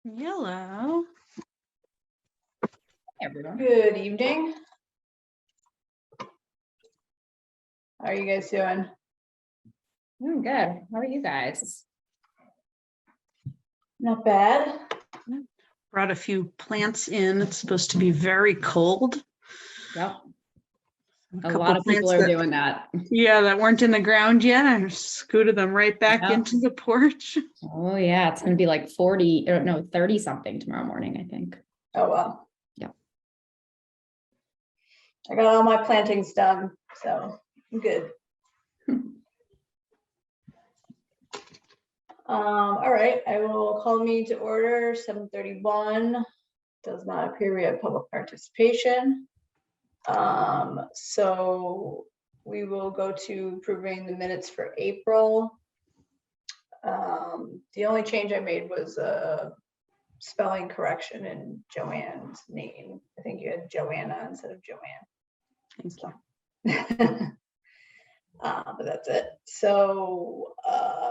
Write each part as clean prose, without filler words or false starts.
Hello. Hey everyone. Good evening. How are you guys doing? I'm good. How are you guys? Not bad. Brought a few plants in. It's supposed to be very cold. Yep. A couple lot of people plants are doing that. Yeah, that weren't in the ground yet. I scooted them right back Yep. into the porch. Oh yeah, it's gonna be like 40 or no 30 something tomorrow morning, I think. Oh, well. Yeah. I got all my plantings done, so I'm good. All right, I will call the meeting to order, 7:31. Does not appear we have public participation. So we will go to approving the minutes for April. The only change I made was a spelling correction in Joanne's name. I think you had Joanna instead of Joanne. Thank you. But that's it. So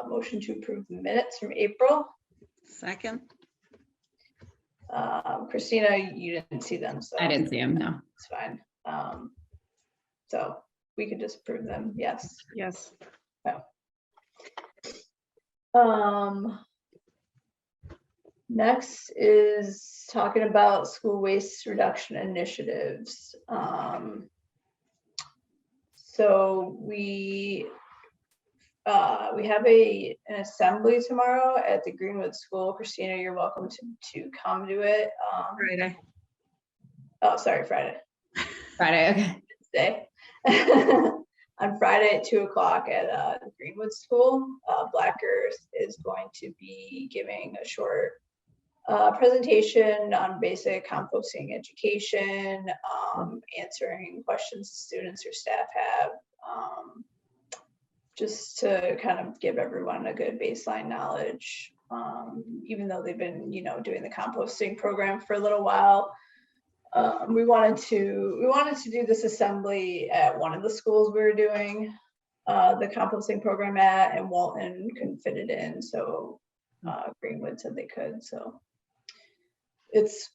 motion to approve the minutes from April. Second. Christina, you didn't see them, so I didn't see him, no. it's fine. So we could just approve them. Yes. Yes. Next is talking about school waste reduction initiatives. So we have an assembly tomorrow at the Greenwood School. Christina, you're welcome to come to it. Friday. Oh, sorry, Friday. Friday, okay. Day. On Friday at 2 o'clock at the Greenwood School. Black Earth is going to be giving a short presentation on basic composting education, answering questions students or staff have, just to kind of give everyone a good baseline knowledge. Even though they've been, doing the composting program for a little while. We wanted to do this assembly at one of the schools we were doing the composting program at, and Walton couldn't fit it in, so Greenwood said they could. So it's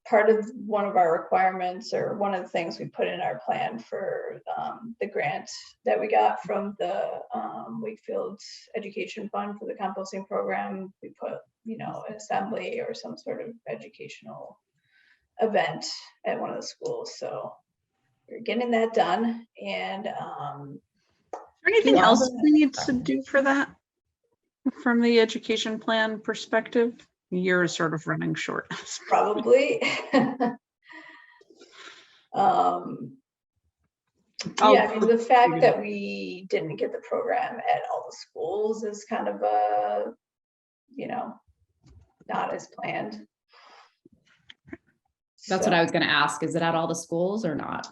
part of one of our requirements, or one of the things we put in our plan for the grant that we got from the Wakefield Education Fund for the composting program. We put, an assembly or some sort of educational event at one of the schools. So we're getting that done. And Is there anything else we need to do for that from the education plan perspective? The year is sort of running short. probably yeah, I mean, the fact that we didn't get the program at all the schools is kind of a, not as planned. That's what I was gonna ask. Is it at all the schools or not?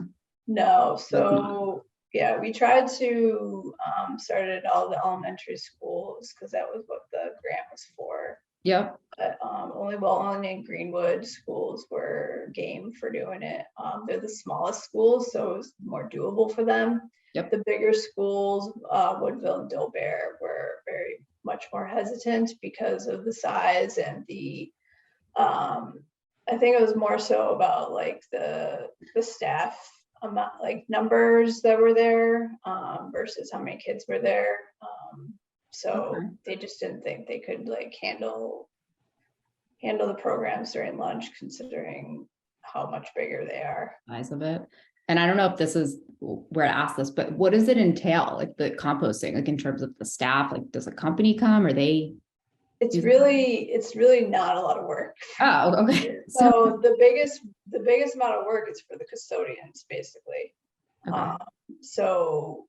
No, so yeah, we tried to start it at all the elementary schools because that was what the grant was for. Yep. But only Walton and Greenwood schools were game for doing it. They're the smallest schools, so it was more doable for them. Yep. The bigger schools, Woodville and Dilbear, were very much more hesitant because of the size and the I think it was more so about like the staff amount, like numbers that were there versus how many kids were there. So Okay. they just didn't think they could like handle the programs during lunch, considering how much bigger they are. Size of it. And I don't know if this is where to ask this, but what does it entail? Like the composting, like in terms of the staff, like does a company come or they? It's really not a lot of work. Oh, okay. So the biggest amount of work is for the custodians, basically. Okay. So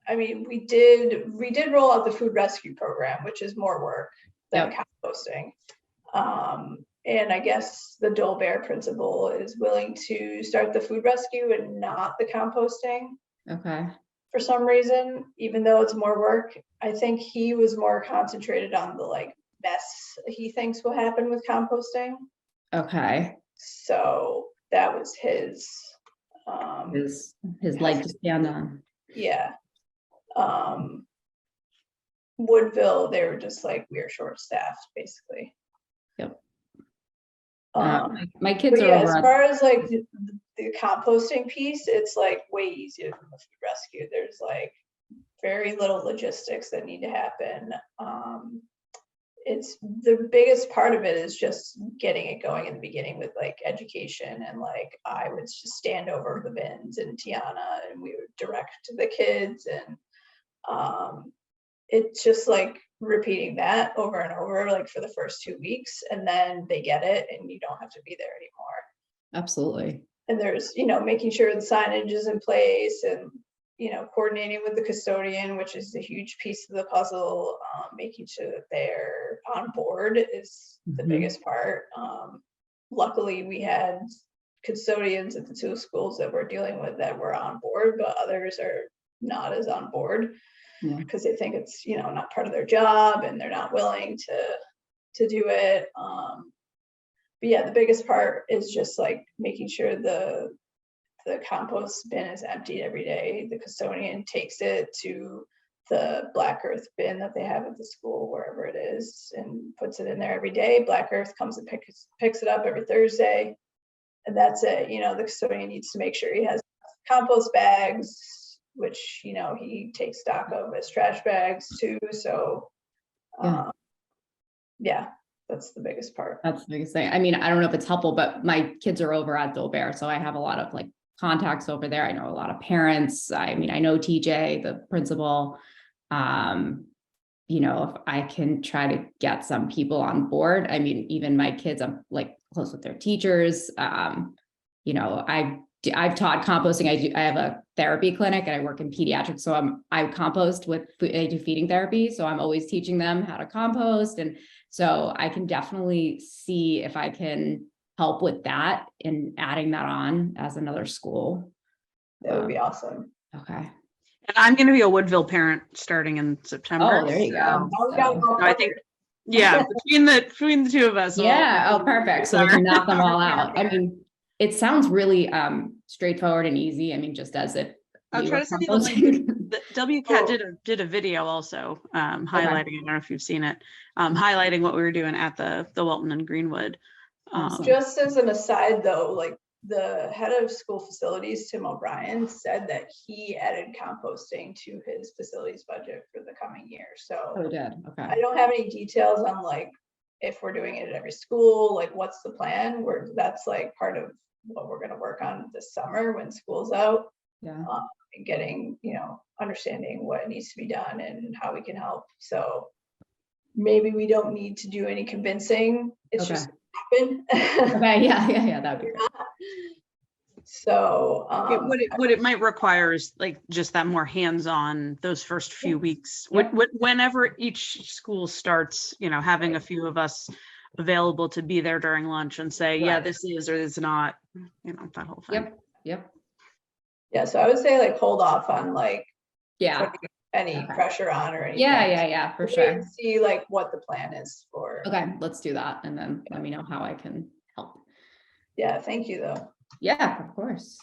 I mean, we did roll out the food rescue program, which is more work than composting. And I guess the Dolbear principal is willing to start the food rescue and not the composting. Okay. For some reason, even though it's more work. I think he was more concentrated on the like mess he thinks will happen with composting. Okay. So that was his leg to stand on. Yeah. Woodville, they were just like, we are short staffed, basically. Yep. My kids But are yeah, over as at, far as like the composting piece, it's like way easier than the food rescue. There's like very little logistics that need to happen. It's the biggest part of it is just getting it going in the beginning with like education, and like I would just stand over the bins and Tiana and we would direct the kids, and it's just like repeating that over and over, like for the first 2 weeks, and then they get it and you don't have to be there anymore. absolutely. And there's, making sure the signage is in place, and, coordinating with the custodian, which is a huge piece of the puzzle. Making sure that they're on board is the Mhm. biggest part. Luckily, we had custodians at the 2 schools that we're dealing with that were on board, but others are not as on board Yeah. because they think it's, not part of their job and they're not willing to do it. But yeah, the biggest part is just like making sure the compost bin is emptied every day. The custodian takes it to the Black Earth bin that they have at the school, wherever it is, and puts it in there every day. Black Earth comes and picks it up every Thursday, and that's it. The custodian needs to make sure he has compost bags, which he takes stock of as trash bags too. So yeah, that's the biggest part. That's the biggest thing. I mean, I don't know if it's helpful, but my kids are over at Dolbear, so I have a lot of like contacts over there. I know a lot of parents. I mean, I know TJ, the principal. If I can try to get some people on board, I mean, even my kids, I'm like close with their teachers. I've taught composting. I have a therapy clinic and I work in pediatrics. So I compost I do feeding therapy. So I'm always teaching them how to compost. And so I can definitely see if I can help with that and adding that on as another school. That would be awesome. Okay. And I'm going to be a Woodville parent starting in September. Oh, there you go. I think, yeah, between the two of us. Yeah. Oh, perfect. So we can knock them all out. I mean, it sounds really straightforward and easy. I mean, just as if I'll try to send you the link. The WCAT did a video also highlighting, I don't know if you've seen it, highlighting what we were doing at the Walton and Greenwood. Just as an aside though, like the head of school facilities, Tim O'Brien, said that he added composting to his facilities budget for the coming year. So Oh, did. Okay. I don't have any details on like if we're doing it at every school, like what's the plan. That's like part of what we're going to work on this summer when school's out. Yeah. And getting, understanding what needs to be done and how we can help. So maybe we don't need to do any convincing. It's just happen. Okay. Yeah. That'd be great. So what it might require is like just that more hands-on those first few weeks. Yep. Whenever each school starts, having a few of us available to be there during lunch and say, yeah, this is or is not, that whole thing. Yep. Yeah, so I would say like hold off on like Yeah. any pressure on or anything. Yeah, for sure. And see like what the plan is for. Okay, let's do that. And then let me know how I can help. Yeah, thank you though. Yeah, of course.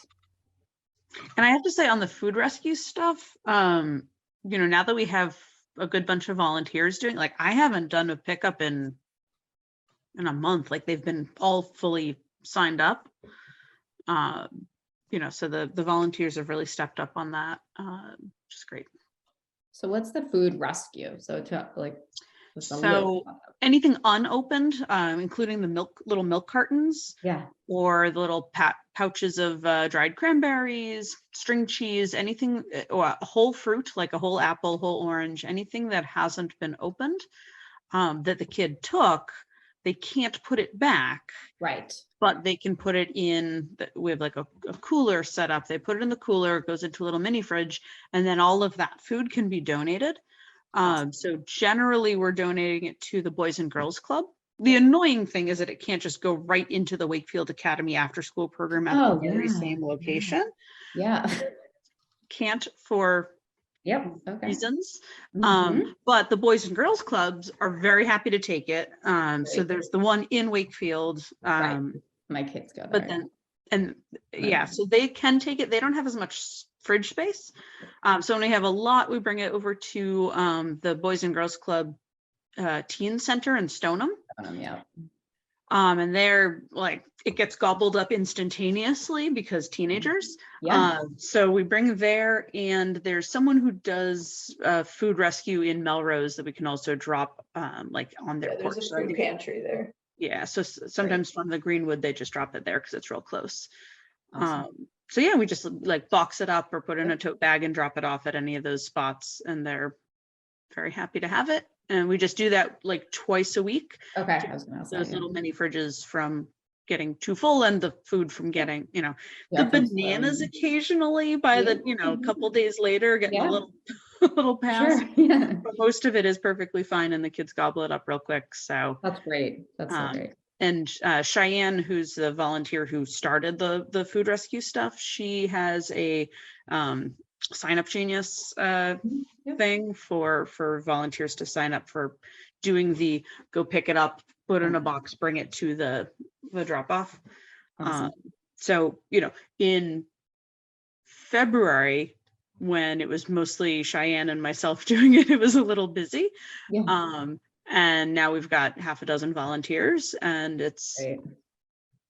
And I have to say on the food rescue stuff, now that we have a good bunch of volunteers doing, like I haven't done a pickup in a month, like they've been all fully signed up. So the volunteers have really stepped up on that, which is great. So what's the food rescue? So anything unopened, including the little milk cartons, or the little pouches of dried cranberries, string cheese, anything, or a whole fruit like a whole apple, whole orange, anything that hasn't been opened, that the kid took, they can't put it back. Right. But they can put it in, we have like a cooler set up. They put it in the cooler, it goes into a little mini fridge, and then all of that food can be donated. So generally we're donating it to the Boys and Girls Club. The annoying thing is that it can't just go right into the Wakefield Academy after school program at the very same location. Yeah. Can't for reasons. But the Boys and Girls Clubs are very happy to take it. So there's the one in Wakefield. My kids go there. So they can take it. They don't have as much fridge space. So when we have a lot, we bring it over to the Boys and Girls Club Teen Center in Stoneham. And they're like, it gets gobbled up instantaneously because teenagers. Yeah. So we bring there, and there's someone who does food rescue in Melrose that we can also drop like on their Yeah, there's porch. a So I food think, pantry there. yeah, so sometimes from the Greenwood, they just drop it there because it's real close. Awesome. So yeah, we just like box it up or put it in a tote bag and drop it off at any of those spots, and they're very happy to have it. And we just do that like twice a week. Okay. I was gonna say, Those yeah. little mini fridges from getting too full, and the food from getting, the Yeah, from bananas spoiling. occasionally by the, a couple days later getting a Yeah. little, little pass. Sure. Yeah. But most of it is perfectly fine, and the kids gobble it up real quick. So, That's great. That's so great. and Cheyenne, who's the volunteer who started the food rescue stuff, she has a Sign Up Genius Yep. thing for volunteers to sign up for doing the go pick it up, put it in a box, bring it to the drop off. Awesome. So, in February, when it was mostly Cheyenne and myself doing it, it was a little busy. Yeah. And now we've got half a dozen volunteers, and it's Great.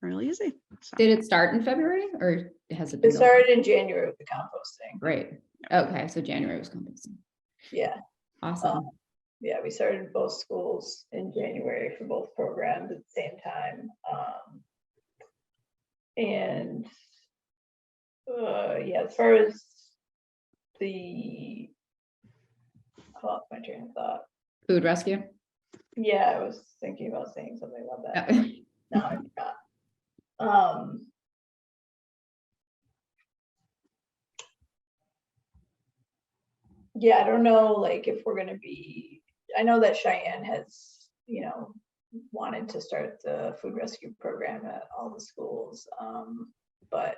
really easy. So. Did it start in February, or has it been It started in January with the composting. Great. Okay, so January was composting. Yeah. Awesome. Yeah, we started both schools in January for both programs at the same time. And yeah, as far as the, I lost my train of thought. Food rescue. Yeah, I was thinking about saying something about that. Yeah. No, I forgot. Yeah, I don't know, like, if we're gonna be, I know that Cheyenne has, wanted to start the food rescue program at all the schools, but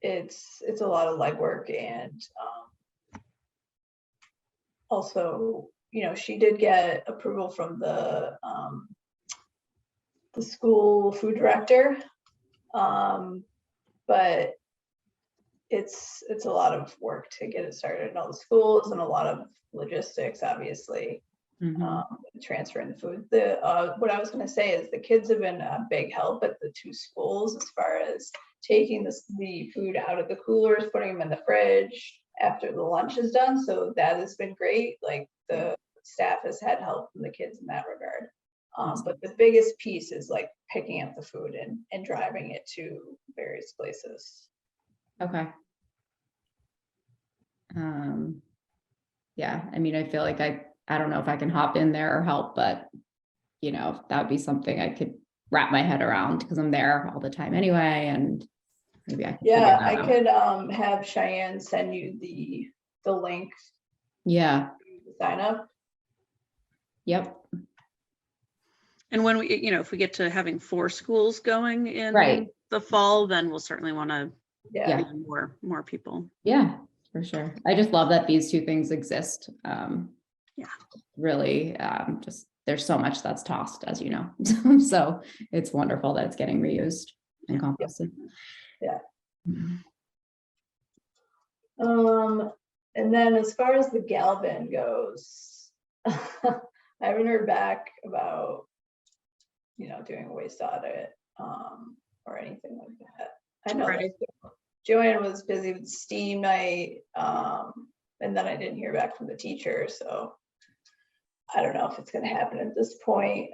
it's a lot of legwork, and also, she did get approval from the school food director, but it's a lot of work to get it started in all the schools, and a lot of logistics, obviously. Mhm. Transferring the food. What I was going to say is the kids have been a big help at the two schools as far as taking the food out of the coolers, putting them in the fridge after the lunch is done. So that has been great. Like, the staff has had help from the kids in that regard. But the biggest piece is like picking up the food and driving it to various places. Okay. Yeah, I mean, I feel like I don't know if I can hop in there or help, but that would be something I could wrap my head around, because I'm there all the time anyway, and maybe I could. Yeah, I could have Cheyenne send you the link. Yeah. To sign up. Yep. And when we, if we get to having 4 schools going in the fall, then we'll certainly want to Yeah. more people. Yeah, for sure. I just love that these two things exist. Yeah. Really, just there's so much that's tossed, as you know. So it's wonderful that it's getting reused and composted. Yeah. And then as far as the Galvin goes, I haven't heard back about, doing a waste audit, or anything like that. I know that Joanne was busy with STEAM night, and then I didn't hear back from the teacher, so I don't know if it's going to happen at this point.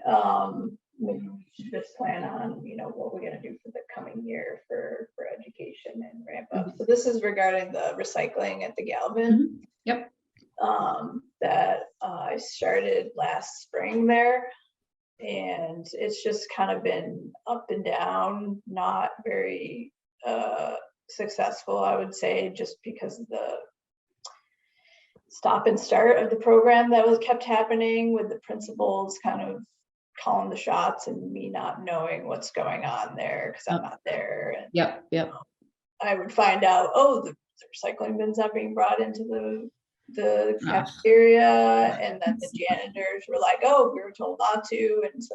Maybe we should just plan on, what we're going to do for the coming year for education and ramp up. Mhm. So this is regarding the recycling at the Galvin. Yep. That I started last spring there, and it's just kind of been up and down, not very successful, I would say, just because of the stop and start of the program that was kept happening, with the principals kind of calling the shots and me not knowing what's going on there because I'm not there. And Yep. I would find out, the recycling bins not being brought into the cafeteria, and that the janitors were like, we were told not to, and so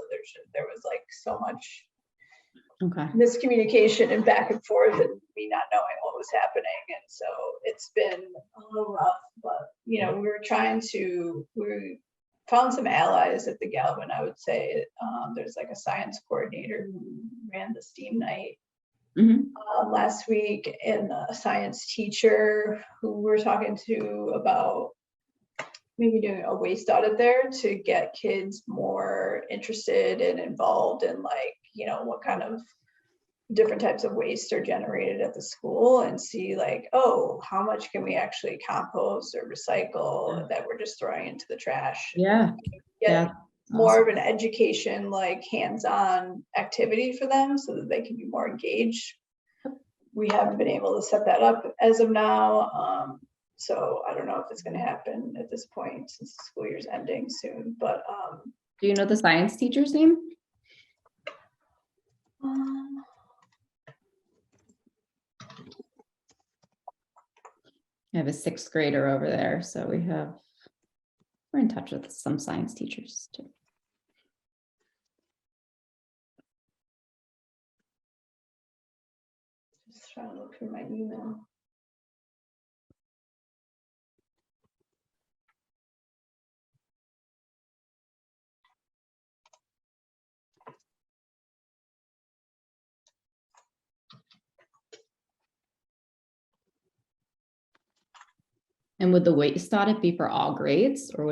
there was like so much miscommunication and back and forth, and me not knowing what was happening. And so it's been a little rough, but we were trying to, found some allies at the Galvin, I would say. There's like a science coordinator who ran the STEAM night Mhm. last week, and a science teacher who we're talking to about maybe doing a waste audit there to get kids more interested and involved in, like, you know, what kind of different types of waste are generated at the school, and see like, oh, how much can we actually compost or recycle that we're just throwing into the trash. Yeah. Get Yeah. more of an education, like hands-on activity for them so that they can be more engaged. We haven't been able to set that up as of now. So I don't know if it's going to happen at this point since the school year's ending soon, but Do you know the science teacher's name? I have a 6th grader over there, so we're in touch with some science teachers too. just trying to look through my email. And would the waste audit be for all grades, or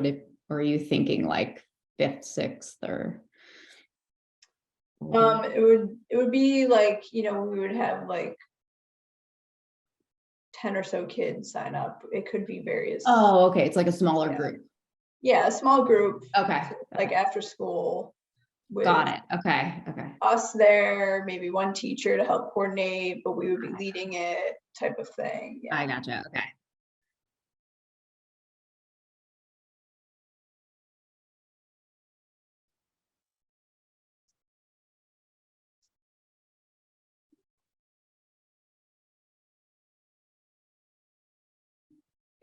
or are you thinking like 5th, 6th, or? It would be like, you know, we would have like 10 or so kids sign up. It could be various. Oh, okay. It's like a smaller Yeah. group. Yeah, a small group, Okay. like after school. With Got it. Okay. Okay. us there, maybe one teacher to help coordinate, but we would be leading it, type of thing. Yeah. I gotcha. Okay.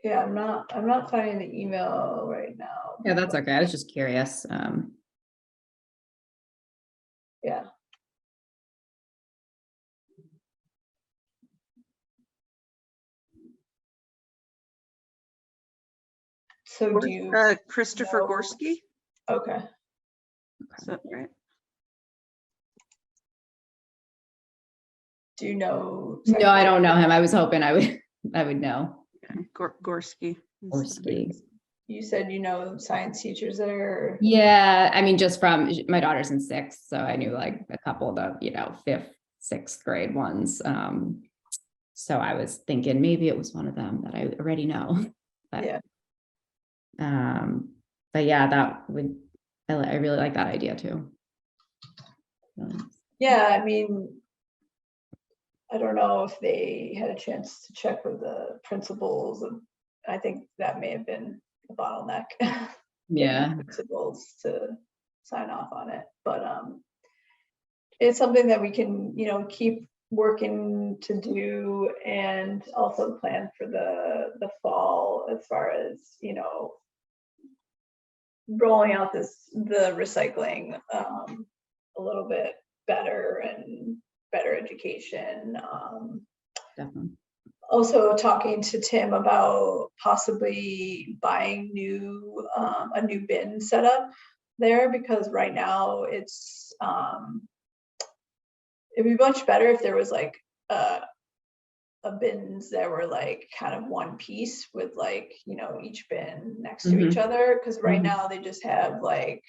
Yeah, I'm not finding the email right now. Yeah, that's okay. I was just curious. Yeah. So do you, Christopher know- Gorski, okay, is that right? do you know? No, I don't know him. I was hoping I would know. Okay, Gorski. Gorski. You said you know science teachers there? Yeah, I mean, just from my daughter's in 6th, so I knew like a couple of the, 5th, 6th grade ones. So I was thinking maybe it was one of them that I already know. But, Yeah. But yeah, I really like that idea too. Yeah, I mean, I don't know if they had a chance to check with the principals, and I think that may have been a bottleneck. Yeah. Principals to sign off on it, but it's something that we can, you know, keep working to do, and also plan for the fall as far as, you know, rolling out the recycling a little bit better, and better education. Definitely. Also talking to Tim about possibly buying a new bin setup there, because right now it's it'd be much better if there was like a bins that were like kind of one piece with, like, you know, each bin next to each other, because right now they just have like,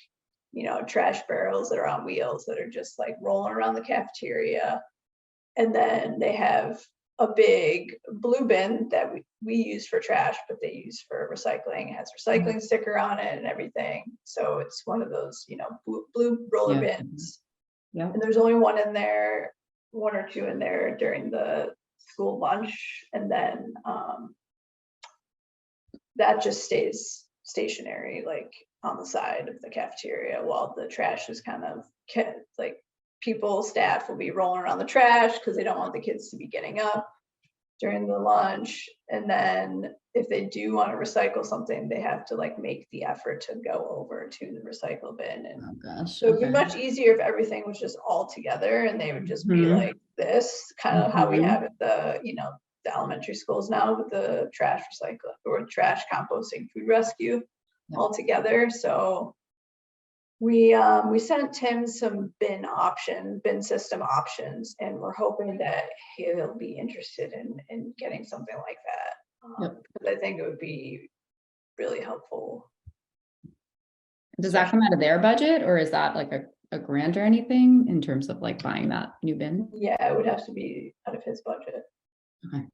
you know, trash barrels that are on wheels that are just like rolling around the cafeteria, and then they have a big blue bin that we use for trash, but they use for recycling. It has a recycling sticker on it and everything, so it's one of those, you know, blue roller bins. Yeah. And there's only one in there, one or two in there during the school lunch, and then that just stays stationary, like on the side of the cafeteria, while the trash is kind of like, staff will be rolling around the trash because they don't want the kids to be getting up during the lunch. And then if they do want to recycle something, they have to like make the effort to go over to the recycle bin. And Oh gosh. so it'd be much easier if everything was just all together, and they would just be like this, kind of how we have at the, you know, the elementary schools now with the trash recycle or trash composting food rescue. all together. So we sent Tim some bin system options, and we're hoping that he'll be interested in getting something like that. Because I think it would be really helpful. Does that come out of their budget, or is that like a grant or anything in terms of like buying that new bin? Yeah, it would have to be out of his budget. Okay.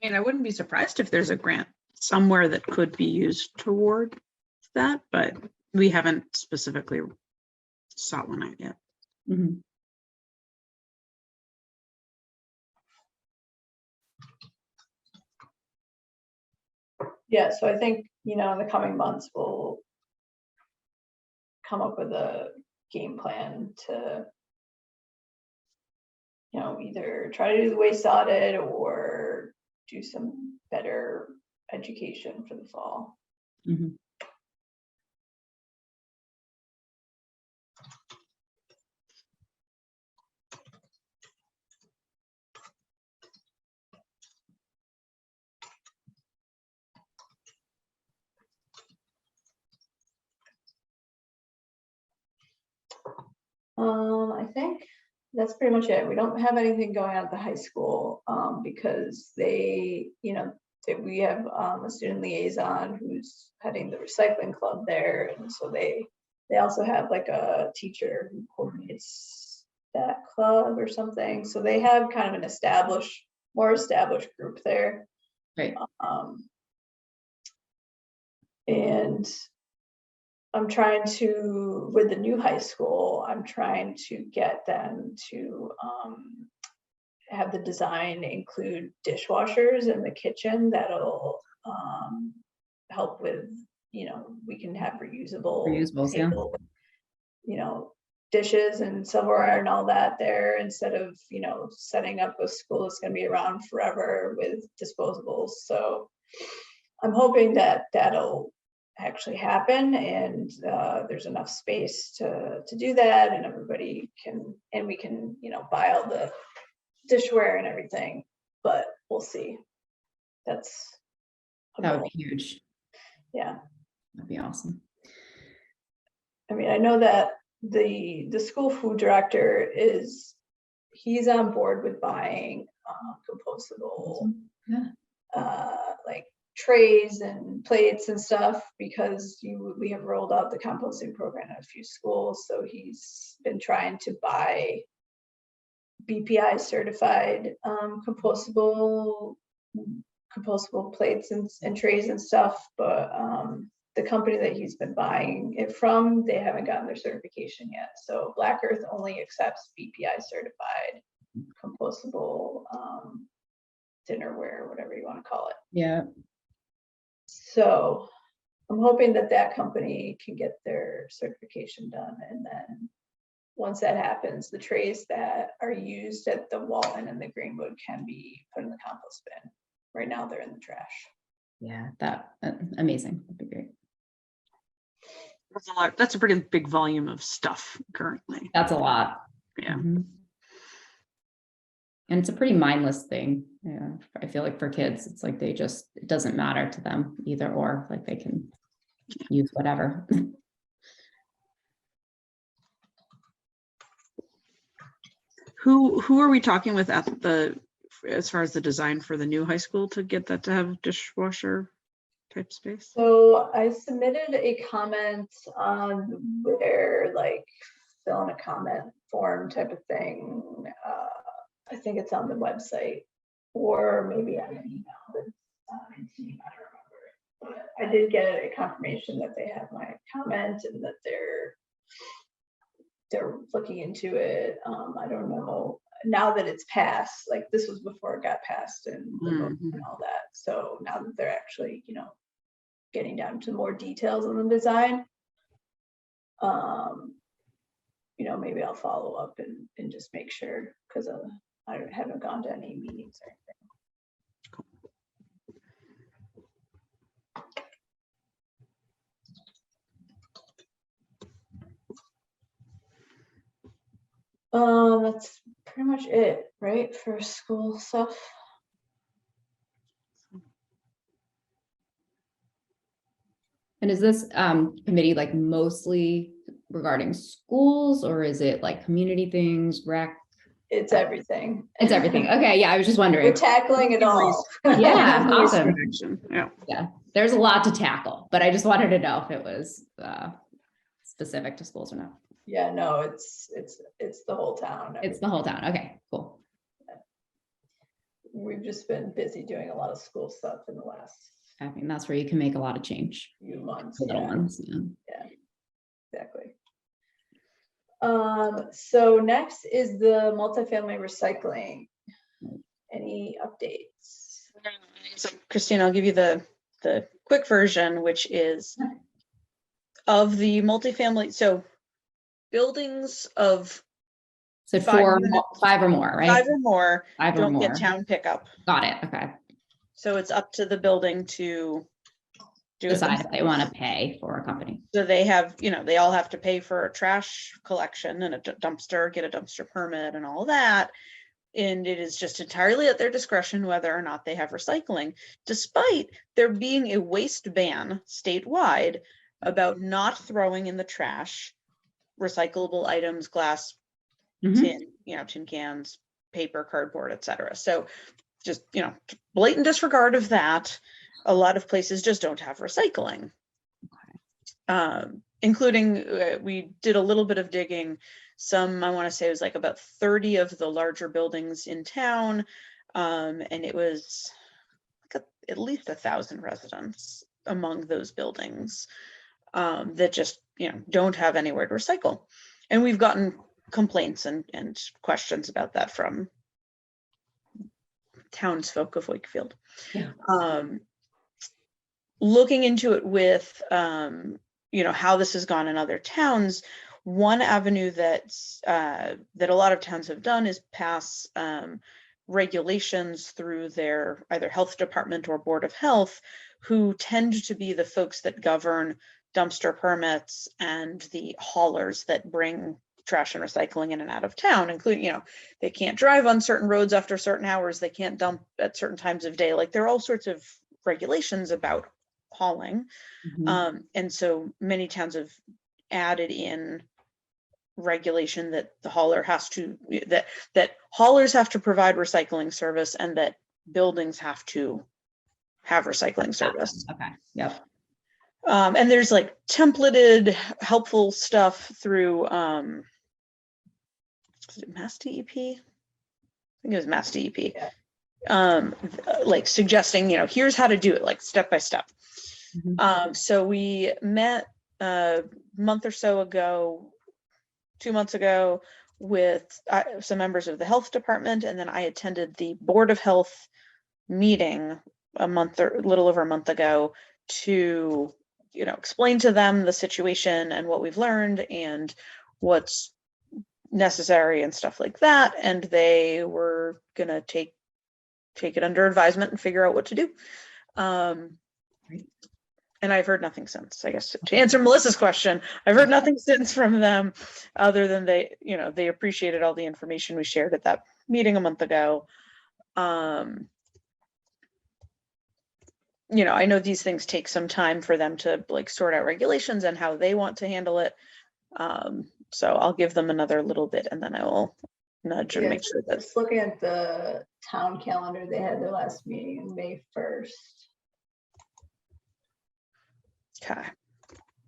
I mean, I wouldn't be surprised if there's a grant somewhere that could be used toward that, but we haven't specifically sought one out yet. Mm-hmm. Yeah, so I think, in the coming months, we'll come up with a game plan to, either try to do the waste audit or do some better education for the fall. Mm-hmm. I think that's pretty much it. We don't have anything going on at the high school because we have a student liaison who's heading the recycling club there, and so they also have like a teacher who coordinates that club or something. So they have kind of an more established group there. Right. And I'm trying to, with the new high school, I'm trying to get them to have the design include dishwashers in the kitchen that'll help with, we can have Reusables, table, dishes and silverware and all that there, instead of, setting up a school that's going to be around forever with disposables. So I'm hoping that that'll actually happen, and there's enough space to do that, and everybody can, and we can, buy all the dishware and everything, but we'll see. That would be huge. Yeah, That'd be awesome. I mean, I know that the school food director he's on board with buying compostable like trays and plates and stuff, because we have rolled out the composting program at a few schools. So he's been trying to buy BPI certified compostable plates and trays and stuff, but the company that he's been buying it from, they haven't gotten their certification yet. So Black Earth only accepts BPI certified compostable dinnerware, whatever you want to call it. Yeah. So I'm hoping that company can get their certification done, and then once that happens, the trays that are used at the Walton and the Greenwood can be put in the compost bin. Right now they're in the trash. Yeah, that amazing. That'd be great. That's a lot. That's a pretty big volume of stuff currently. That's a lot. Yeah. Mm-hmm. And it's a pretty mindless thing. Yeah, I feel like for kids, it's like it doesn't matter to them either or, like they can use whatever. Who are we talking with as far as the design for the new high school to get that to have dishwasher type space? So I submitted a comment on their fill in a comment form type of thing. I think it's on the website, or maybe on an email. I don't remember. But I did get a confirmation that they have my comment and that they're looking into it. I don't know, now that it's passed, this was before it got passed and the vote and all that. So now that they're actually, getting down to more details on the design, maybe I'll follow up and just make sure, because I haven't gone to any meetings or anything. That's pretty much it, right, for school stuff. And is this committee like mostly regarding schools, or is it like community things, rec? It's everything. It's everything. Okay, yeah, I was just We're wondering. tackling it all. Yeah, Waste awesome. reduction, yeah. Yeah, there's a lot to tackle, but I just wanted to know if it was specific to schools or not. Yeah, no, it's the whole town. It's the whole town. Okay, cool. We've just been busy doing a lot of school stuff in the last I mean, that's where you can make a lot of change. few months. The little Yeah, ones. Yeah. exactly. So next is the multifamily recycling. Any updates? So Christine, I'll give you the quick version, which is of the multifamily. So buildings of So Five 5 or more, right? 5 or more 5 or don't more. get town pickup. Got it. Okay. So it's up to the building to do it Decide if they themselves. want to pay for a company. So they have, they all have to pay for a trash collection and a dumpster, get a dumpster permit and all that. And it is just entirely at their discretion whether or not they have recycling, despite there being a waste ban statewide about not throwing in the trash recyclable items, glass, Mhm. tin cans, paper, cardboard, etc. So just, blatant disregard of that. A lot of places just don't have recycling. Including, we did a little bit of digging. Some, I want to say it was like about 30 of the larger buildings in town. And it was like at least 1,000 residents among those buildings that just, don't have anywhere to recycle. And we've gotten complaints and questions about that from townsfolk of Wakefield. Yeah. Looking into it with, how this has gone in other towns, one avenue that a lot of towns have done is pass regulations through their either health department or board of health, who tend to be the folks that govern dumpster permits and the haulers that bring trash and recycling in and out of town, including, they can't drive on certain roads after certain hours, they can't dump at certain times of day. Like there are all sorts of regulations about hauling. Mhm. And so many towns have added in regulation that the hauler has to, that haulers have to provide recycling service and that buildings have to have recycling service. Okay. Yep. And there's like templated helpful stuff through is it Mass DEP? I think it was Mass DEP. Yeah. Like suggesting, here's how to do it, like step by step. Mhm. So we met a month or so ago, 2 months ago, with some members of the health department, and then I attended the Board of Health meeting a little over a month ago to, explain to them the situation and what we've learned and what's necessary and stuff like that. And they were gonna take it under advisement and figure out what to do. And I've heard nothing since. I guess to answer Melissa's question, I've heard nothing since from them, other than they appreciated all the information we shared at that meeting a month ago. I know these things take some time for them to like sort out regulations and how they want to handle it. So I'll give them another little bit and then I will nudge and make sure that. Just looking at the town calendar, they had their last meeting on May 1st. Okay.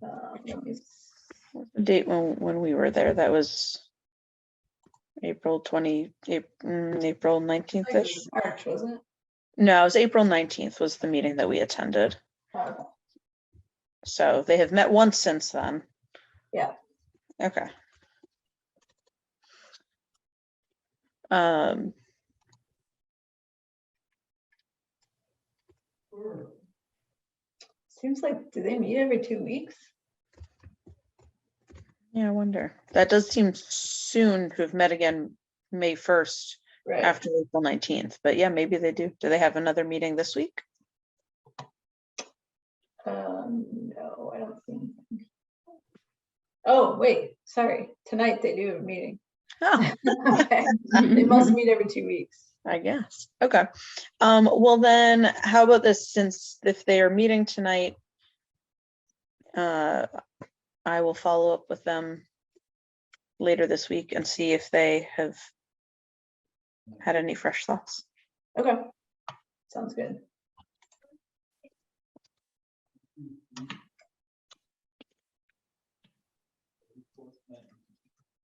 Let me The date when we were there, that was April 19th-ish. March, wasn't it? No, it was April 19th was the meeting that we attended. Okay. So they have met once since then. Yeah. Okay. Seems like, do they meet every 2 weeks? Yeah, I wonder. That does seem soon to have met again May 1st Right. after April 19th. But yeah, maybe they do. Do they have another meeting this week? No, I don't think. Oh, wait, sorry. Tonight they do have a meeting. Oh, Okay. They must meet every 2 weeks. I guess. Okay. Well then, how about this? Since if they are meeting tonight, I will follow up with them later this week and see if they have had any fresh thoughts. Okay, sounds good.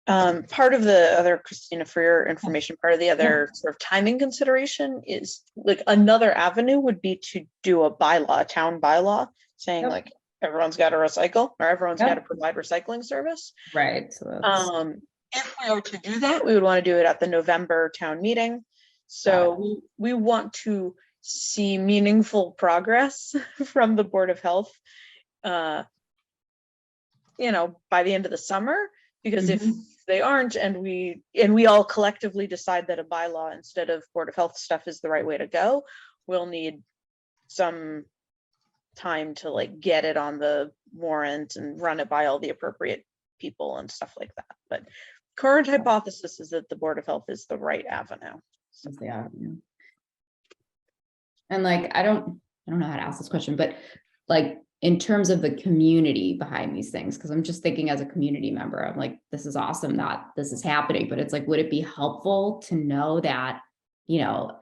Part of the other, Christina, for your information, part of the other sort of timing consideration is like another avenue would be to do a bylaw, a town bylaw, saying Yep. like everyone's got to recycle or everyone's Yep. got to provide recycling service. Right. So that's, If we are to do that, we would want to do it at the November town meeting. So we want to see meaningful progress from the Board of Health, by the end of the summer, because if they aren't, and we all collectively decide that a bylaw instead of Board of Health stuff is the right way to go, we'll need some time to like get it on the warrant and run it by all the appropriate people and stuff like that. But current hypothesis is that the Board of Health is the right avenue. that's the avenue. And like, I don't know how to ask this question, but like in terms of the community behind these things, because I'm just thinking as a community member, I'm like, this is awesome that this is happening, but it's like, would it be helpful to know that,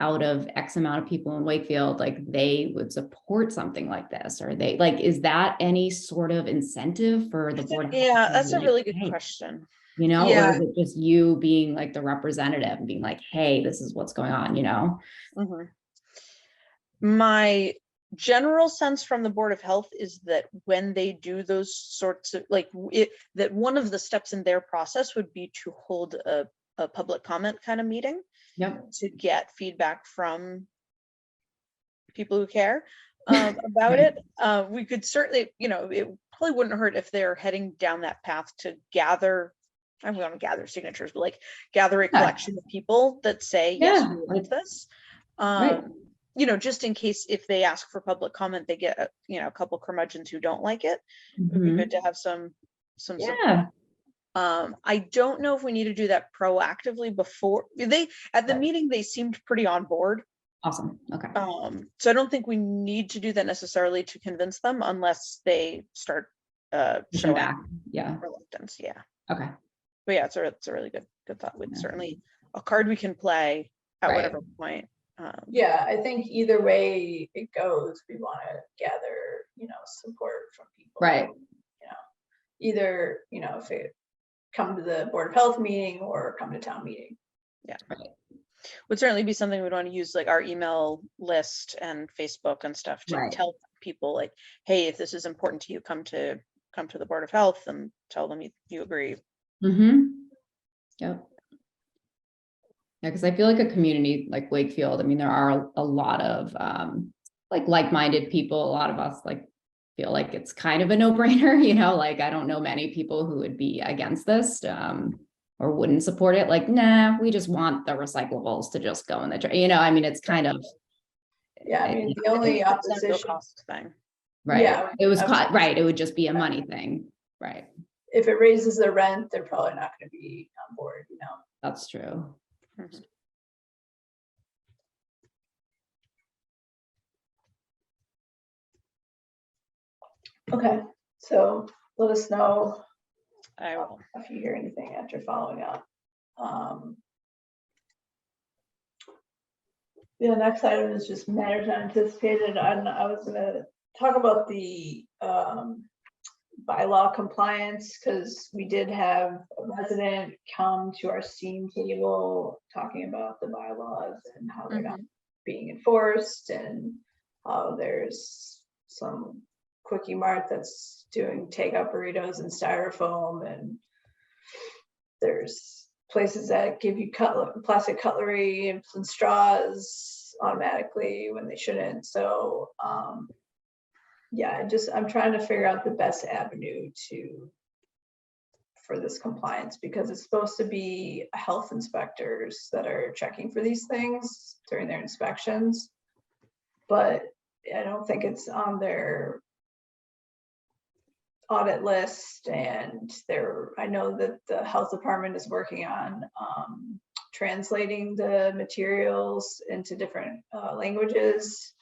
out of X amount of people in Wakefield, like they would support something like this, or they like, is that any sort of incentive for the board? Yeah, that's a really good question. Or is it just you being like the representative and being like, hey, this is what's going on, My general sense from the Board of Health is that when they do those sorts of that one of the steps in their process would be to hold a public comment kind of meeting. Yep. To get feedback from people who care about it. We could certainly, it probably wouldn't hurt if they're heading down that path to gather, I'm going to gather signatures, but like gather a collection of people that say, yes, we want this. Just in case if they ask for public comment, they get, a couple curmudgeons who don't like it. It would be good to have some support. I don't know if we need to do that proactively before at the meeting, they seemed pretty on board. Awesome. Okay. So I don't think we need to do that necessarily to convince them unless they start showing back. Yeah. reluctance. Yeah. Okay. But yeah, it's a really good thought. With certainly a card we can play at whatever point. Yeah, I think either way it goes, we want to gather, support from people. Right. Either, if it come to the Board of Health meeting or come to town meeting. Yeah. Right. Would certainly be something we'd want to use like our email list and Facebook and stuff to tell people like, hey, if this is important to you, come to the Board of Health and tell them you agree. Yep. Yeah, because I feel like a community like Wakefield, I mean, there are a lot of like-minded people. A lot of us feel like it's kind of a no-brainer, like I don't know many people who would be against this or wouldn't support it. Like, nah, we just want the recyclables to just go in the drain. I mean, it's kind of. Yeah, I mean, the only opposition cost thing. Right. Yeah, it was right. It would just be a money thing. Right. If it raises the rent, they're probably not going to be on board, That's true. Okay, so let us know I will. if you hear anything after following up. The next item is just matters unanticipated, and I was going to talk about the bylaw compliance, because we did have a resident come to our steam table talking about the bylaws and how they're not being enforced, and how there's some Quickie Mart that's doing takeout burritos and styrofoam, and there's places that give you plastic cutlery and straws automatically when they shouldn't. So yeah, I'm trying to figure out the best avenue for this compliance, because it's supposed to be health inspectors that are checking for these things during their inspections, but I don't think it's on their audit list. And I know that the health department is working on translating the materials into different languages.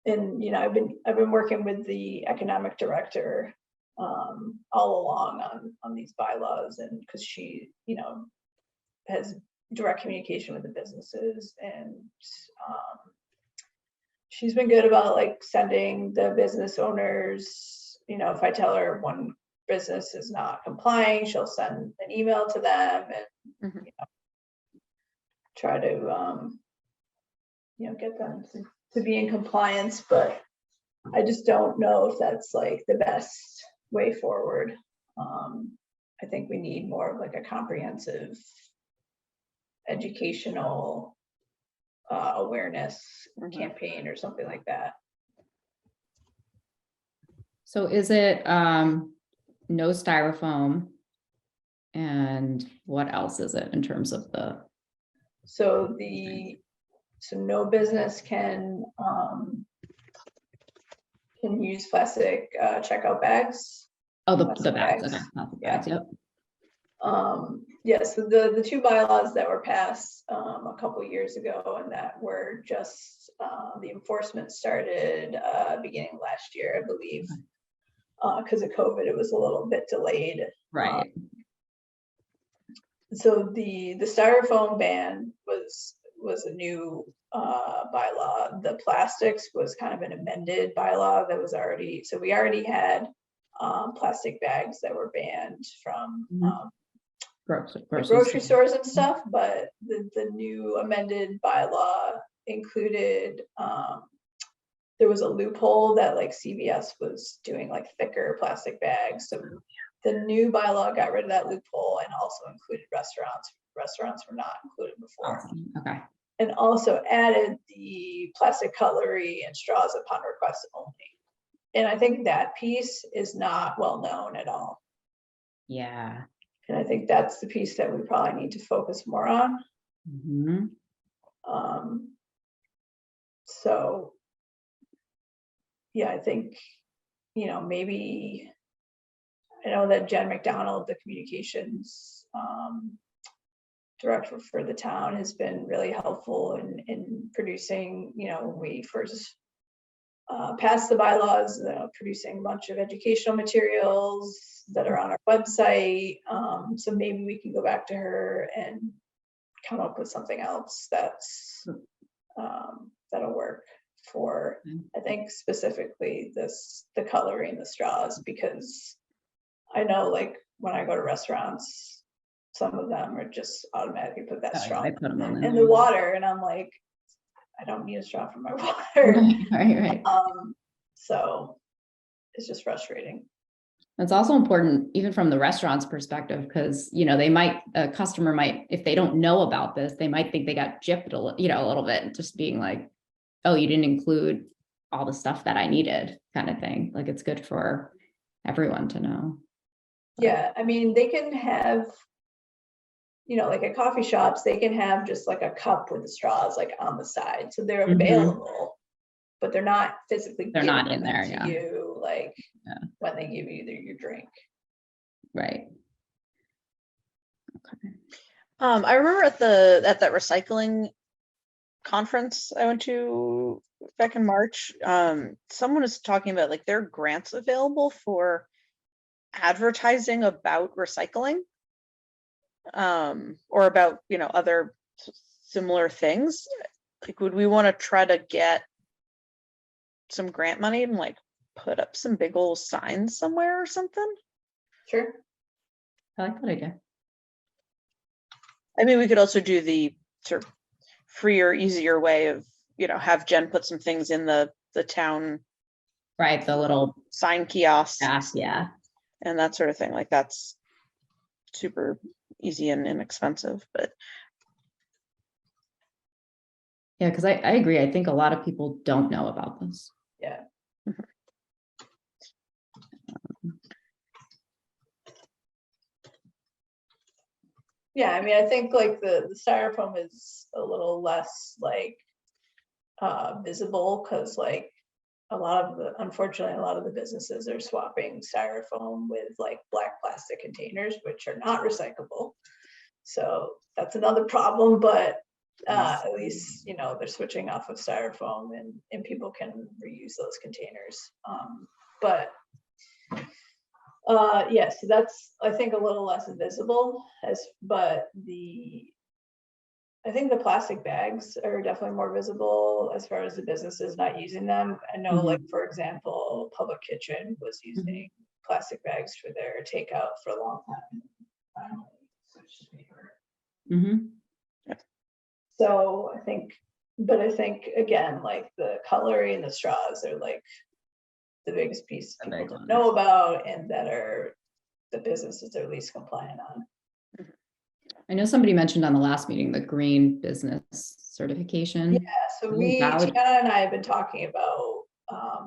and, you know, I've been working with the economic director all along on these bylaws, and because she, you know, has direct communication with the businesses, and she's been good about like sending the business owners, you know, if I tell her one business is not complying, she'll send an email to them and Mhm. you know, try to you know, get them to be in compliance. But I just don't know if that's like the best way forward. I think we need more of like a comprehensive educational awareness campaign or something like that. So is it no styrofoam? And what else is it in terms of the? So no business can use plastic checkout bags. Oh, the Plastic bags. bags. Okay, plastic Yeah. bags. Yep. Yes, the two bylaws that were passed a couple years ago, and that were just the enforcement started beginning last year, I believe, because of COVID. It was a little bit delayed. Right. So the styrofoam ban was a new bylaw. The plastics was kind of an amended bylaw that was already, so we already had plastic bags that were banned from grocery stores and stuff, but the new amended bylaw included there was a loophole that like CVS was doing like thicker plastic bags. So the new bylaw got rid of that loophole and also included restaurants. Restaurants were not included before. Awesome. Okay. And also added the plastic cutlery and straws upon request only. And I think that piece is not well known at all. Yeah. And I think that's the piece that we probably need to focus more on. Mm-hmm. So yeah, I think, you know, maybe, I know that Jen McDonald, the communications director for the town, has been really helpful in producing, you know, when we first passed the bylaws, producing a bunch of educational materials that are on our website. So maybe we can go back to her and come up with something else that's that'll work for, I think specifically the cutlery and the straws, because I know like when I go to restaurants, some of them are just automatically put that straw in the water, and I'm like, I don't need a straw for my water. Right. So it's just frustrating. It's also important, even from the restaurant's perspective, because, you know, a customer might, if they don't know about this, they might think they got gypped a little bit, just being like, oh, you didn't include all the stuff that I needed, kind of thing. Like, it's good for everyone to know. Yeah, I mean, they can have, you know, like at coffee shops, they can have just like a cup with the straws like on the side, so they're available, but they're not physically. They're not in there, to you, like when they give you your drink. Right. Okay. I remember at that recycling conference I went to back in March, someone was talking about like there are grants available for advertising about recycling, or about, you know, other similar things. Like, would we want to try to get some grant money and like put up some big old signs somewhere or something? Sure. I like that idea. I mean, we could also do the sort of freer, easier way of, you know, have Jen put some things in the town, right? The little sign kiosks, yeah, and that sort of thing. Like, that's super easy and inexpensive. But yeah, because I agree. I think a lot of people don't know about this. Yeah. Yeah, I mean, I think like the styrofoam is a little less like visible, because like unfortunately a lot of the businesses are swapping styrofoam with like black plastic containers, which are not recyclable. So that's another problem. But At least, they're switching off of styrofoam and people can reuse those containers. But yeah, so that's, I think, a little less visible but I think the plastic bags are definitely more visible as far as the businesses not using them. I know, like, for example, Public Kitchen was using plastic bags for their takeout for a long time. Finally switched to paper. So I think again, like the cutlery and the straws are like the biggest piece people don't know about, and that are the businesses are least compliant on. I know somebody mentioned on the last meeting the green business certification. Yeah, so Tiana and I have been talking about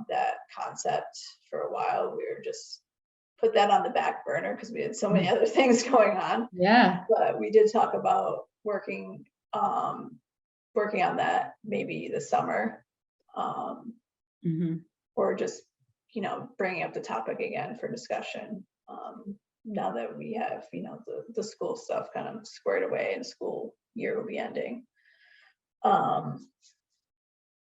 that concept for a while. We were just put that on the back burner because we had so many other things going on. Yeah. But we did talk about working on that maybe this summer, or just bringing up the topic again for discussion. Now that we have the school stuff kind of squared away and school year will be ending.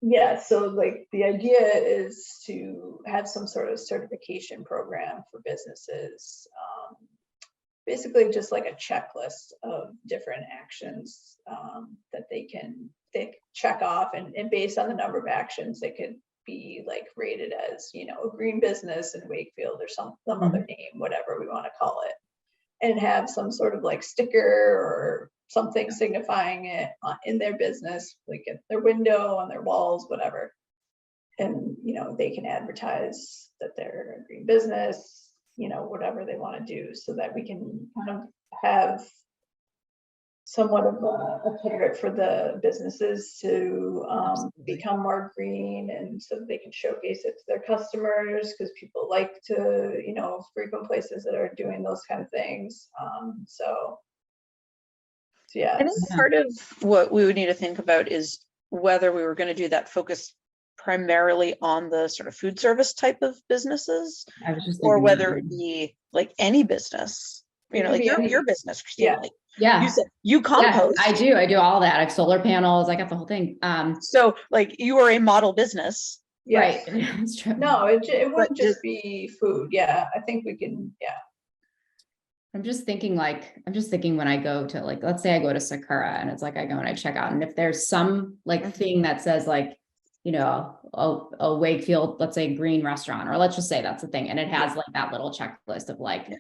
Yeah, so like the idea is to have some sort of certification program for businesses, basically just like a checklist of different actions that they check off, and based on the number of actions, they could be like rated as a green business in Wakefield or some other name, whatever we want to call it, and have some sort of like sticker or something signifying it in their business, like at their window, on their walls, whatever. And they can advertise that they're a green business, whatever they want to do, so that we can kind of have somewhat of a carrot for the businesses to become more green, and so that they can showcase it to their customers, because people like to frequent places that are doing those kind of things. So yeah, I think part of what we would need to think about is whether we were going to do that focus primarily on the sort of food service type of businesses, or whether it be like any business, like your business, Christina. Like, you said you compost. Yeah, I do all that. I have solar panels. I got the whole thing. So like you are a model business. yes. Right. That's true. No, it wouldn't just be food. Yeah, I think we can. Yeah. I'm just thinking when I go to, like, let's say I go to Sakura and it's like I go and I check out, and if there's some like thing that says like, a Wakefield, let's say green restaurant, or let's just say that's the thing, and it has like that little checklist of like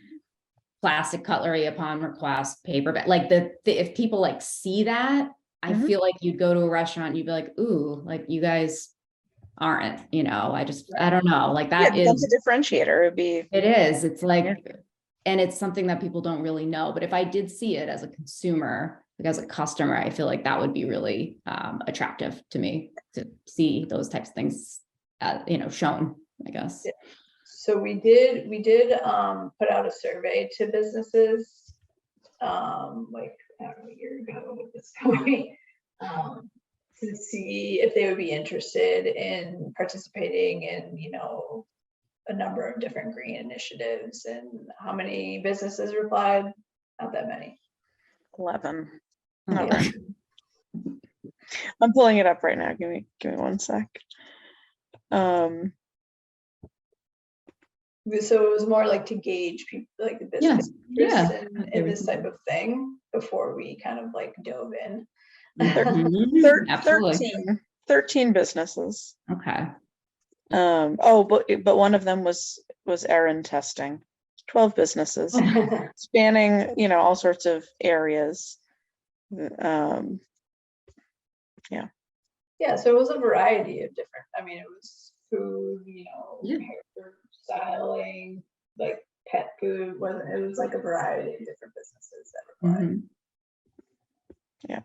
plastic cutlery upon request, paper, but like if people like see that, I feel like you'd go to a restaurant and you'd be like, ooh, like you guys aren't, I don't know, like that is that's a differentiator. It is. It's like, and it's something that people don't really know. But if I did see it as a consumer, like as a customer, I feel like that would be really attractive to me to see those types of things, shown, I guess. Yeah. So we did put out a survey to businesses, like I don't know, a year ago with this company, to see if they would be interested in participating in, a number of different green initiatives. And how many businesses replied? Not that many. 11. Oh. Okay. I'm pulling it up right now. Give me 1 sec. So it was more like to gauge people, like the business interest in this type of thing before we kind of like dove in. 13 businesses. Okay. But one of them was Erin testing. 12 businesses spanning, all sorts of areas. Yeah. So it was a variety of different, it was food, hair styling, like pet food, it was like a variety of different businesses that replied. Yeah.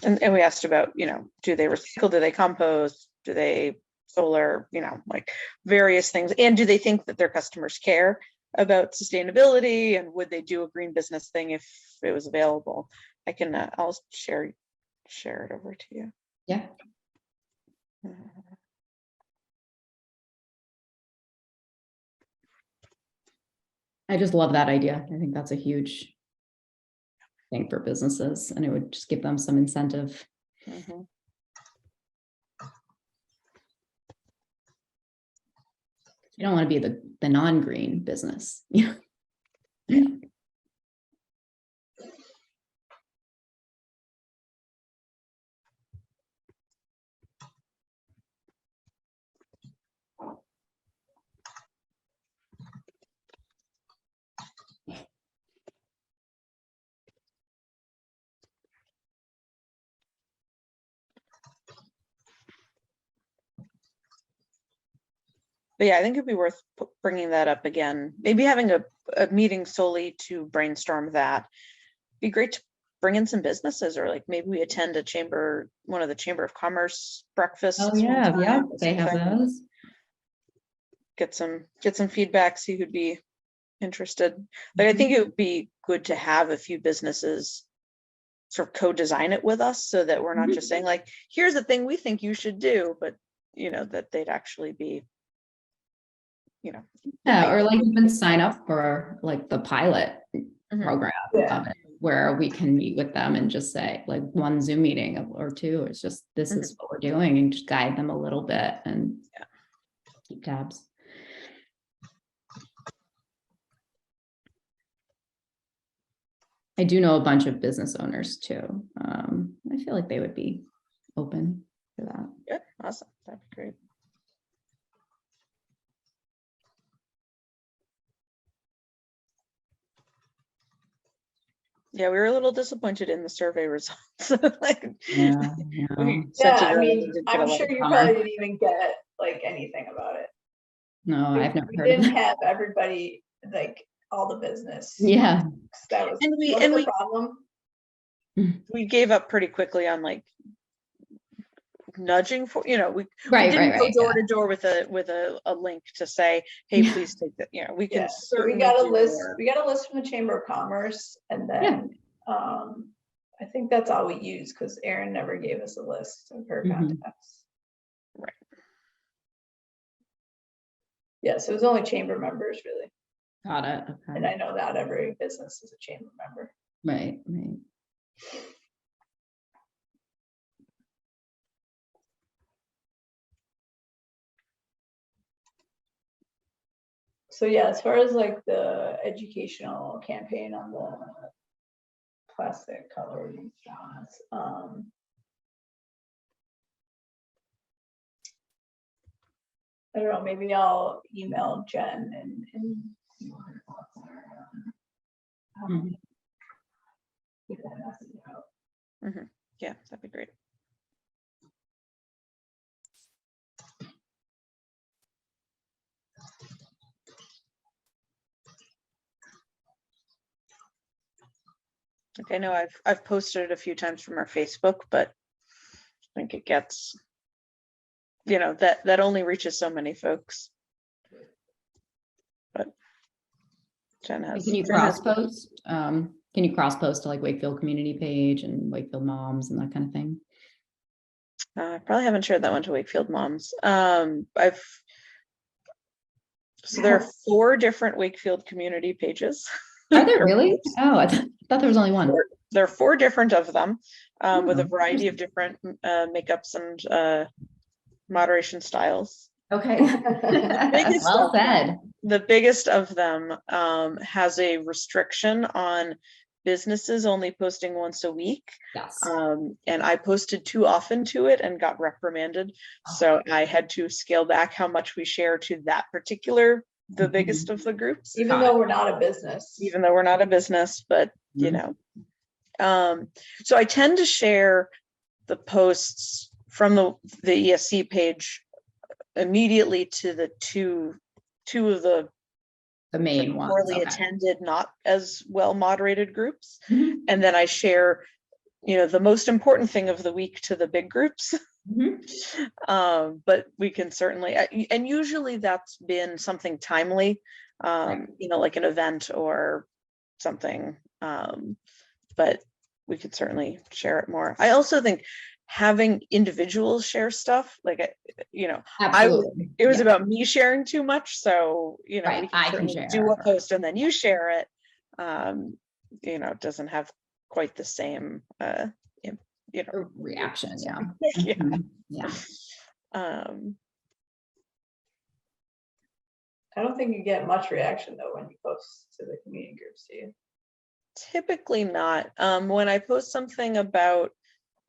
And we asked about, do they recycle, do they compost, do they solar, like various things, and do they think that their customers care about sustainability, and would they do a green business thing if it was available? I'll share it over to you. Yeah. I just love that idea. I think that's a huge thing for businesses, and it would just give them some incentive. Mhm. You don't want to be the non-green business. Yeah. But yeah, I think it'd be worth bringing that up again. Maybe having a meeting solely to brainstorm that. Be great to bring in some businesses, or like maybe we attend one of the Chamber of Commerce breakfasts. Oh yeah, one yeah, time or they have something. those. Get some feedback, see who'd be interested. Like I think it would be good to have a few businesses sort of co-design it with us, so that we're not just saying like, here's the thing we think you should do, but that they'd actually be, Yeah, or like even sign up for like the pilot Mhm. program Yeah. of it, where we can meet with them and just say like one Zoom meeting or two. It's just, this is what we're doing, and just guide them a little bit and keep tabs. I do know a bunch of business owners too. I feel like they would be open to that. Good, awesome, that'd be great. Yeah, we were a little disappointed in the survey results. Like, Yeah, we Yeah, sent it I around mean, and didn't get a I'm lot sure of you bummer. probably didn't even get like anything about it. no, I've never We heard of didn't it. have everybody, like all the business. Yeah, That was And we- one and of we- the problem. we gave up pretty quickly on like nudging for, we right, didn't go right. door to door with a link to say, hey, Yeah. please take that, we can Yeah, so certainly we got a do list, more. we got a list from the Chamber of Commerce, and then I think that's all we used, because Erin never gave us a list of her Mhm. contacts. Right. Yeah, so it was only chamber members really, Got it. and Okay. I know that every business is a chamber member. Right, right. So yeah, as far as like the educational campaign on the plastic colored straws, I don't know, maybe I'll email Jen and see what her thoughts are on, Mhm. get that message out. Yeah, that'd be great. Okay, I know I've posted it a few times from our Facebook, but I think it gets, that only reaches so many folks. But Jen has. Can you Jen has- cross post? Can you cross post to like Wakefield community page and Wakefield moms and that kind of thing? I probably haven't shared that one to Wakefield moms. So there are 4 different Wakefield community pages. Are there really? Oh, I thought there was only one. There are 4 different of them, with a Oh, variety of different makeups and moderation styles. Okay. biggest Well of them. said. The biggest of them has a restriction on businesses only posting once a week. Yes. And I posted too often to it and got reprimanded. So I had to scale back how much we share to that particular, the Mhm. biggest of the groups. Even though we're not a business. Even though we're not a business, but so I tend to share the posts from the ESC page immediately to the two of the main ones. poorly Okay. attended, not as well moderated groups. Mhm. And then I share, the most important thing of the week to the big groups. Mhm. But we can certainly, and usually that's been something timely, like an event or something. But we could certainly share it more. I also think having individuals share stuff, like, Absolutely. it was Yeah. about me sharing too much. So, we Right, can I can certainly share. do a post and then you share it. It doesn't have quite the same, you know, Reaction, yeah. yeah. Mhm. Yeah. I don't think you get much reaction though when you post to the community groups, do you? Typically not. When I post something about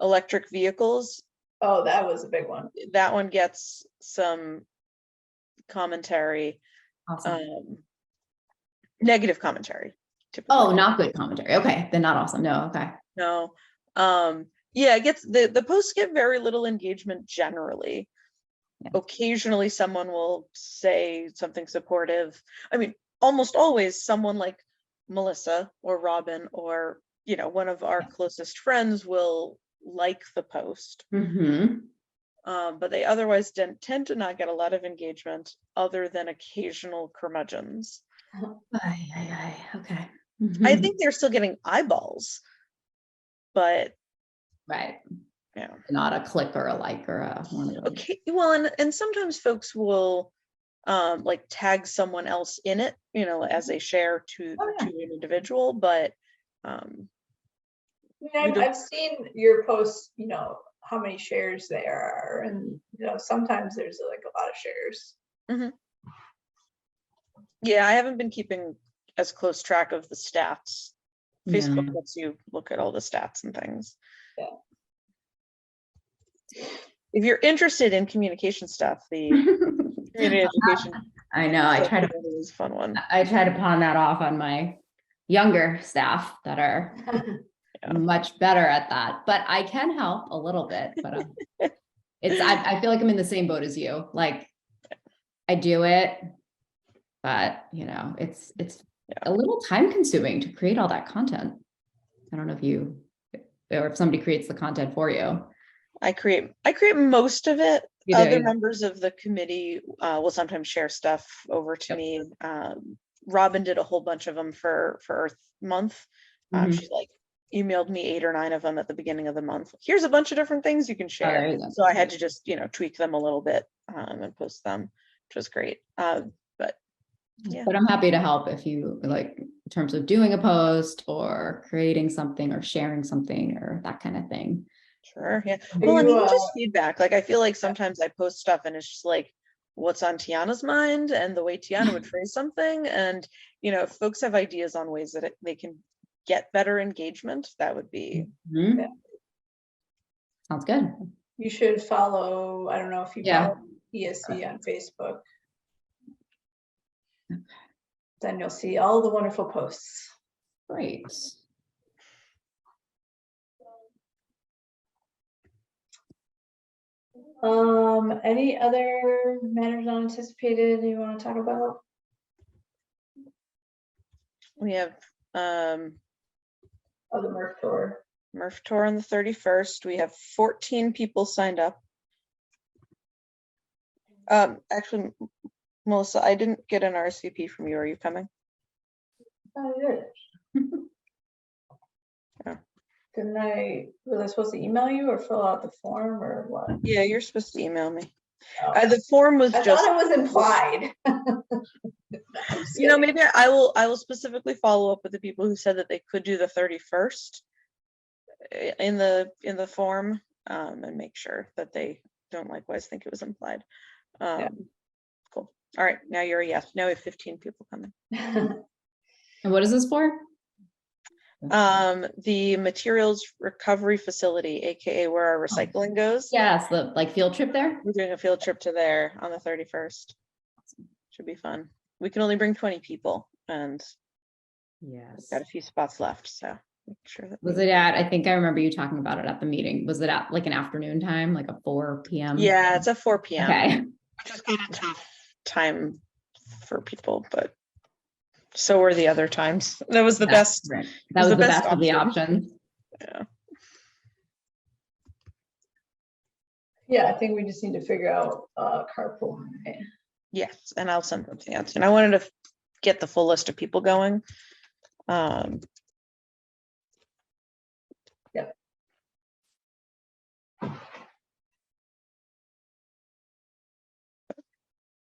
electric vehicles, Oh, that was a big one. that one gets some commentary, Awesome. negative commentary. Typically. Oh, not good commentary. Okay, then not awesome. No, okay. No. Yeah, it gets the posts get very little engagement generally. Yeah. Occasionally someone will say something supportive. I mean, almost always someone like Melissa or Robin or, you know, one of our closest friends will like the post. Mm-hmm. But they otherwise tend to not get a lot of engagement other than occasional curmudgeons. Okay. I Mhm. think they're still getting eyeballs, but Right. yeah. Not a click or a like or a one of those. Okay, well, and sometimes folks will like tag someone else in it, you know, as they share to Oh, yeah. to an individual, but I mean, we don't- I've seen your posts, you know, how many shares there are, and you know, sometimes there's like a lot of shares. yeah, I haven't been keeping as close track of the stats. Facebook Yeah. lets you look at all the stats and things. Yeah. If you're interested in communication stuff, the community education I know. I try to subcommittee is a fun one. pawn that off on my younger staff that are Yeah. much better at that, but I can help a little bit, but I feel like I'm in the same boat as you. Like I do it, but you know, it's a little time consuming to create all that content. I don't know if you, or if somebody creates the content for you. I create most of it. You do, Other yeah. members of the committee will sometimes share stuff over to Yep. me. Robin did a whole bunch of them for Earth Month. Mhm. She like emailed me 8 or 9 of them at the beginning of the month. Here's a bunch of different things you can share. there you go. So I had to just, you know, tweak them a little bit and post them, which was great. But yeah. But I'm happy to help if you like in terms of doing a post or creating something or sharing something or that kind of thing. Sure. Yeah. Are Well, and you, even just feedback. Like I feel like sometimes I post stuff and it's just like, what's on Tiana's mind and the way Tiana would phrase something. And, you know, if folks have ideas on ways that they can get better engagement, that would be. Mhm. Yeah. Sounds good. you should follow, I don't know if you Yeah. follow ESC on Facebook. Then you'll see all the wonderful posts. Great. Any other matters unanticipated you want to talk about? We have Oh, the Merc Tour. Murph Tour on the 31st. We have 14 people signed up. Actually, Melissa, I didn't get an RSVP from you. Are you coming? Oh, yeah. Yeah. Was I supposed to email you or fill out the form or what? Yeah, you're supposed to email me. Oh. The form was I just, thought it was implied. you know, maybe I will specifically follow up with the people who said that they could do the 31st in the form, and make sure that they don't likewise think it was implied. Cool. All right, now you're a yes. Now we have 15 people coming. And what is this for? The materials recovery facility, aka where our recycling goes. Yes, the like field trip there. We're doing a field trip to there on the 31st. Should be fun. We can only bring 20 people and Yes. got a few spots left, so make sure that Was it at, I think I remember you talking about it at the meeting. Was it at like an afternoon time, like a 4 p.m.? Yeah, it's a 4 p.m. Okay. Which is kind of tough time for people, but so were the other times. That was the best. Right. That was the best of the option. options. Yeah. Yeah, I think we just need to figure out carpool. Right? Yes, and I'll send something out. And I wanted to get the full list of people going. Yep.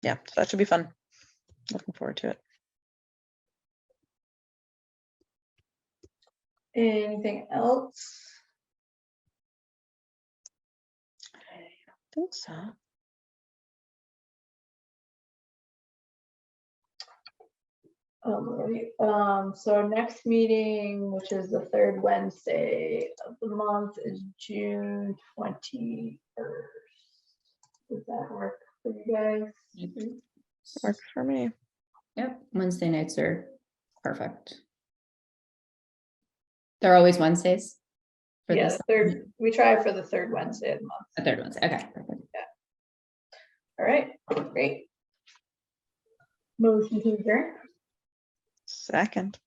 Yeah, so that should be fun. Looking forward to it. Anything else? I think so. So our next meeting, which is the third Wednesday of the month, is June 21st. Does that work for you guys? Works for me. Yep, Wednesday nights are perfect. They're always Wednesdays? For Yeah, this, the third, we try for the third Wednesday of the month. the third Wednesday, okay, perfect. All right, great. Motion to adjourn. Second.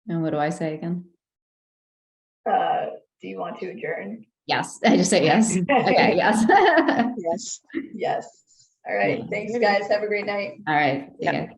And what do I say again? Do you want to adjourn? Yes, I just say yes. Okay, yes. Yes. Yes. All right, Yeah. thanks, guys. Have a great night. All right, see Yep. ya.